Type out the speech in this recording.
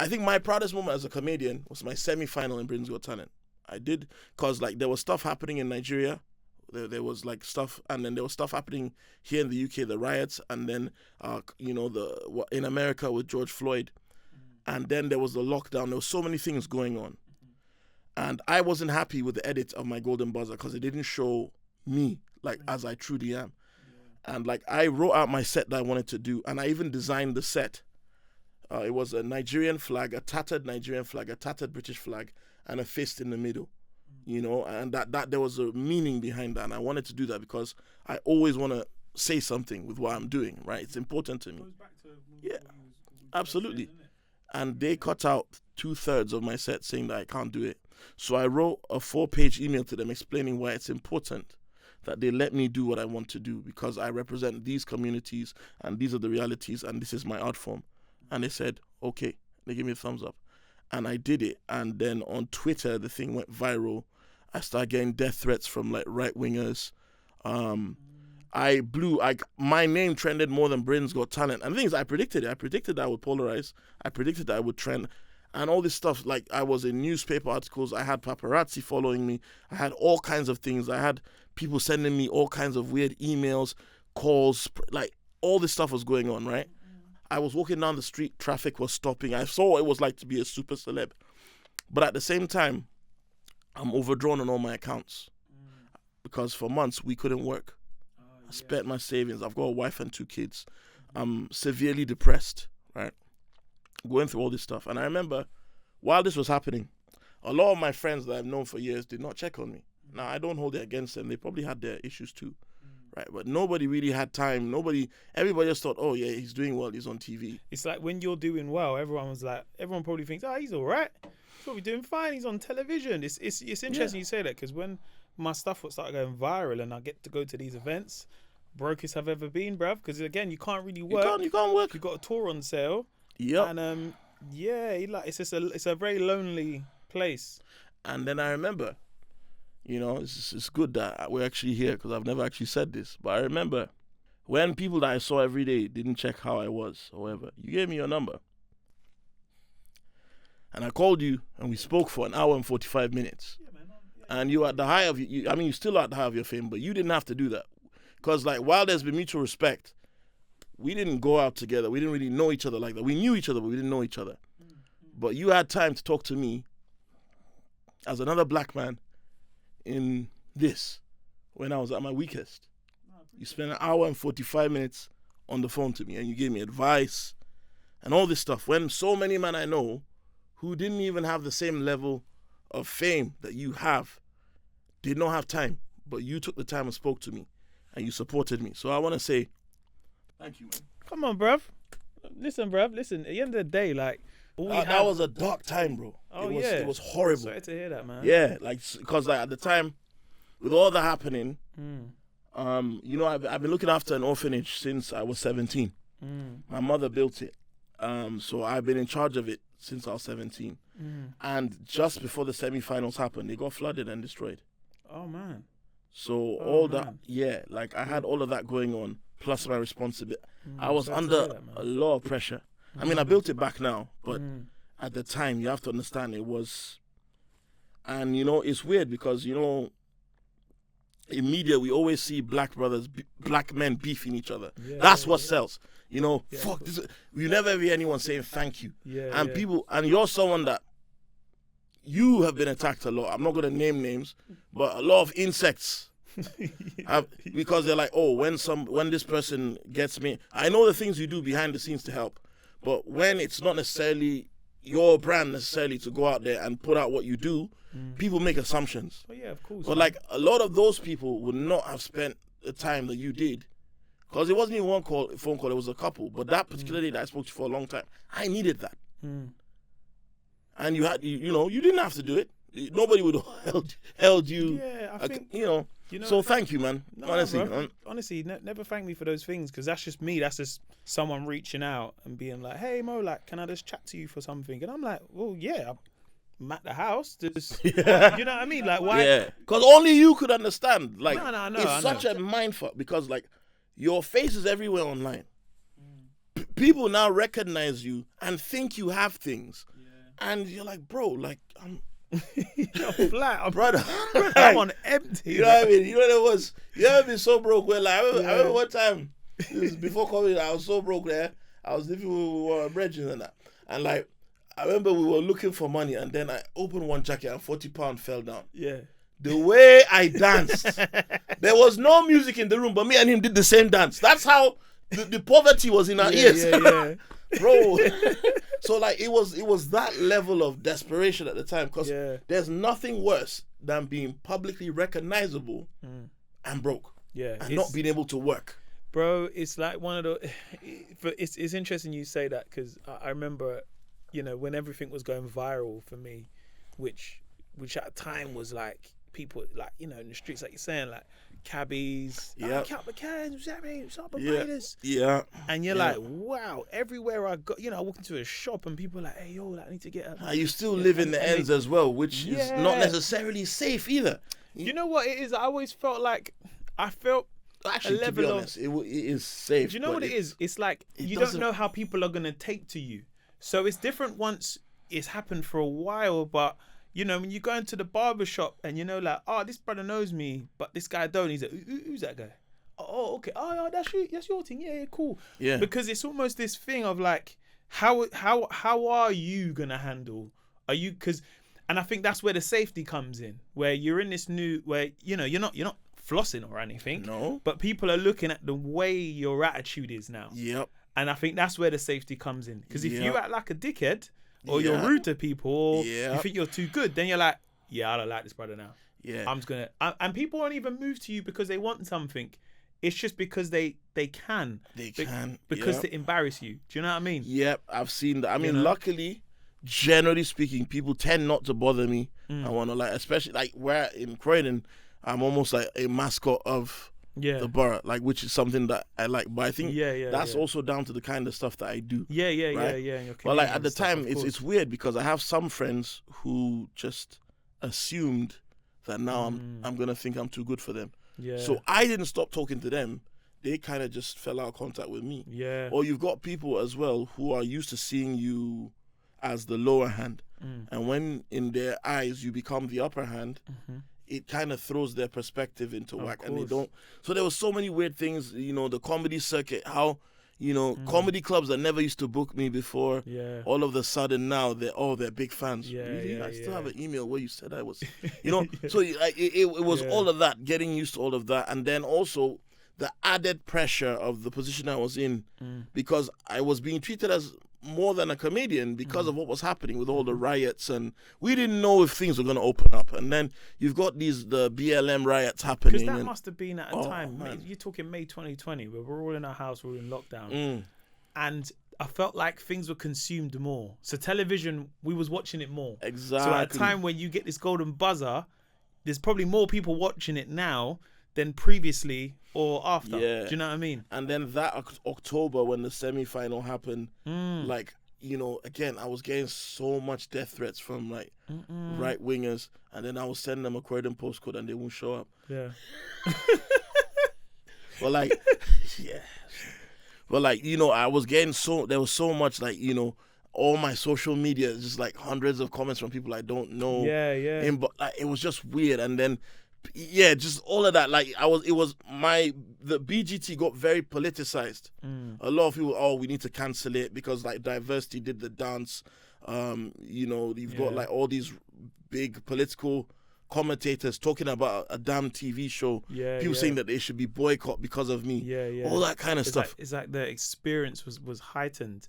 I think my proudest moment as a comedian was my semi-final in Britain's Got Talent. I did, because like there was stuff happening in Nigeria. There was like stuff, and then there was stuff happening here in the UK, the riots, and then in America with George Floyd, and then there was the lockdown. There was so many things going on, and I wasn't happy with the edit of my Golden Buzzer because it didn't show me like as I truly am, and like I wrote out my set that I wanted to do, and I even designed the set. It was a Nigerian flag, a tattered Nigerian flag, a tattered British flag, and a fist in the middle, and that there was a meaning behind that, and I wanted to do that because I always want to say something with what I'm doing, right? It's important to me. Yeah, absolutely. And they cut out 2/3 of my set saying that I can't do it. So I wrote a 4-page email to them explaining why it's important that they let me do what I want to do, because I represent these communities and these are the realities and this is my art form. And they said, okay. They gave me a thumbs up. And I did it. And then on Twitter, the thing went viral. I started getting death threats from like right-wingers. My name trended more than Britain's Got Talent. And the thing is, I predicted it. I predicted that I would polarize. I predicted that I would trend. And all this stuff, like I was in newspaper articles. I had paparazzi following me. I had all kinds of things. I had people sending me all kinds of weird emails, calls. Like all this stuff was going on, right? I was walking down the street, traffic was stopping. I saw what it was like to be a super celeb. But at the same time, I'm overdrawn on all my accounts because for months we couldn't work. I spent my savings. I've got a wife and 2 kids. I'm severely depressed, right? Going through all this stuff. And I remember while this was happening, a lot of my friends that I've known for years did not check on me. Now, I don't hold it against them. They probably had their issues too. Right, but nobody really had time. Everybody just thought, oh yeah, he's doing well, he's on TV. It's like when you're doing well, everyone probably thinks, oh, he's all right. He's probably doing fine. He's on television. It's interesting you say that, because when my stuff started going viral and I get to go to these events, brokest I've ever been, bruv. Because again, you can't really work. You can't work. You've got a tour on sale. Yep. And it's a very lonely place. And then I remember, it's good that we're actually here because I've never actually said this. But I remember when people that I saw every day didn't check how I was or whatever, you gave me your number. And I called you and we spoke for an hour and 45 minutes. Yeah, man. And you at the high of you're still at the high of your fame, but you didn't have to do that. Because like while there's been mutual respect, we didn't go out together. We didn't really know each other like that. We knew each other, but we didn't know each other. But you had time to talk to me as another black man in this when I was at my weakest. You spent an hour and 45 minutes on the phone to me and you gave me advice and all this stuff when so many men I know who didn't even have the same level of fame that you have did not have time, but you took the time and spoke to me and you supported me. So I want to say thank you, man. Come on, bruv. Listen, at the end of the day, like, that was a dark time, bro. It was horrible. Sorry to hear that, man. Yeah, like, because like, at the time, with all that happening, I've been looking after an orphanage since I was 17. My mother built it. So I've been in charge of it since I was 17. And just before the semi-finals happened, they got flooded and destroyed. Oh, man. So that, I had all of that going on, plus my responsibility. I was under a lot of pressure. I mean, I built it back now, but at the time, you have to understand it was... And, it's weird because, in media, we always see black men beefing each other. That's what sells. Fuck this. You never hear anyone saying thank you. People, and you're someone that you have been attacked a lot. I'm not going to name names, but a lot of insects because they're like, oh, when this person gets me, I know the things you do behind the scenes to help, but when it's not necessarily your brand necessarily to go out there and put out what you do, people make assumptions. Oh, yeah, of course. But like a lot of those people would not have spent the time that you did. Because it wasn't even one phone call, it was a couple. But that particular day that I spoke to you for a long time, I needed that. And you had, you didn't have to do it. Nobody would have held you. Yeah, I think, so thank you, man. No, honestly. bro. Honestly, never thank me for those things, because that's just me. That's just someone reaching out and being like, hey, Mo, like, can I just chat to you for something? And I'm like, well, yeah, I'm at the house. Just, you know what I mean? Like, why? Yeah, because only you could understand. Like, no, it's such a mindfuck because, like, your face is everywhere online. people now recognize you and think you have things, and you're like, bro, like I'm You're flat. I'm, brother. I'm on empty. You know what I mean? You know there was. You ever been so broke? Where like I remember one time, this was before COVID, I was so broke there. I was living with brethren and that, and like I remember we were looking for money, and then I opened one jacket and £40 fell down. Yeah. The way I danced, there was no music in the room, but me and him did the same dance. That's how the poverty was in our ears, bro. So like it was that level of desperation at the time, because there's nothing worse than being publicly recognizable and broke, and not being able to work. Bro, it's like one of the. It's interesting you say that, because I remember, you know, when everything was going viral for me, which at the time was like people like, you know, in the streets, like you're saying, like cabbies, count the cans, what's that mean? What's up, and you're like, wow, everywhere I go, you know, I walk into a shop and people are like, hey, yo, like, I need to get a. You still live in the ends as well, which is not necessarily safe either. You know what it is? I always felt like actually, to be honest, it is safe. Do you know what it is? It's like you don't know how people are gonna take to you, so it's different once it's happened for a while. But you know, when you go into the barber shop and you know, like, oh, this brother knows me, but this guy don't. He's like, who's that guy? Oh, okay. Oh, that's you. That's your thing. Yeah, cool. Yeah. Because it's almost this thing of like, how are you gonna handle? Are you and I think that's where the safety comes in, where you're in this new, where you know you're not flossing or anything. No. But people are looking at the way your attitude is now. Yep. And I think that's where the safety comes in, because if you act like a dickhead, or you're rude to people, or you think you're too good, then you're like, I don't like this brother now. Yeah. I'm just gonna, and people won't even move to you because they want something. It's just because they can. Because to embarrass you. Do you know what I mean? Yep, I've seen that. I mean, luckily, generally speaking, people tend not to bother me. I want to, like, especially like where in Croydon, I'm almost like a mascot of the borough, like, which is something that I like. But I think that's also down to the kind of stuff that I do. But like at the time, it's weird, because I have some friends who just assumed that now I'm gonna think I'm too good for them. Yeah. So I didn't stop talking to them. They kind of just fell out of contact with me. Yeah. Or you've got people as well who are used to seeing you as the lower hand, and when in their eyes you become the upper hand. It kind of throws their perspective into whack, and they don't. So there was so many weird things, you know, the comedy circuit, how, you know, comedy clubs that never used to book me before, all of a sudden now they're big fans. Really? I still have an email where you said I was, you know. So like it was all of that, getting used to all of that, and then also the added pressure of the position I was in, because I was being treated as more than a comedian because of what was happening with all the riots, and we didn't know if things were going to open up. And then you've got the BLM riots happening. Because that must have been at a time, you're talking May 2020, where we're all in our house, we're all in lockdown. And I felt like things were consumed more. So television, we was watching it more. Exactly. So at a time when you get this golden buzzer, there's probably more people watching it now than previously or after. Do you know what I mean? And then that October, when the semi-final happened, like, you know, again, I was getting so much death threats from like right wingers, and then I was sending them a Croydon postcode and they won't show up. Yeah. But like, but like, you know, I was getting there was so much, like, you know, all my social media is just like hundreds of comments from people I don't know. But like, it was just weird. And then just all of that. Like the BGT got very politicized. A lot of people, we need to cancel it because like Diversity did the dance. You know, you've got like all these big political commentators talking about a damn TV show. People saying that they should be boycott because of me. All that kind of stuff. It's like the experience was heightened.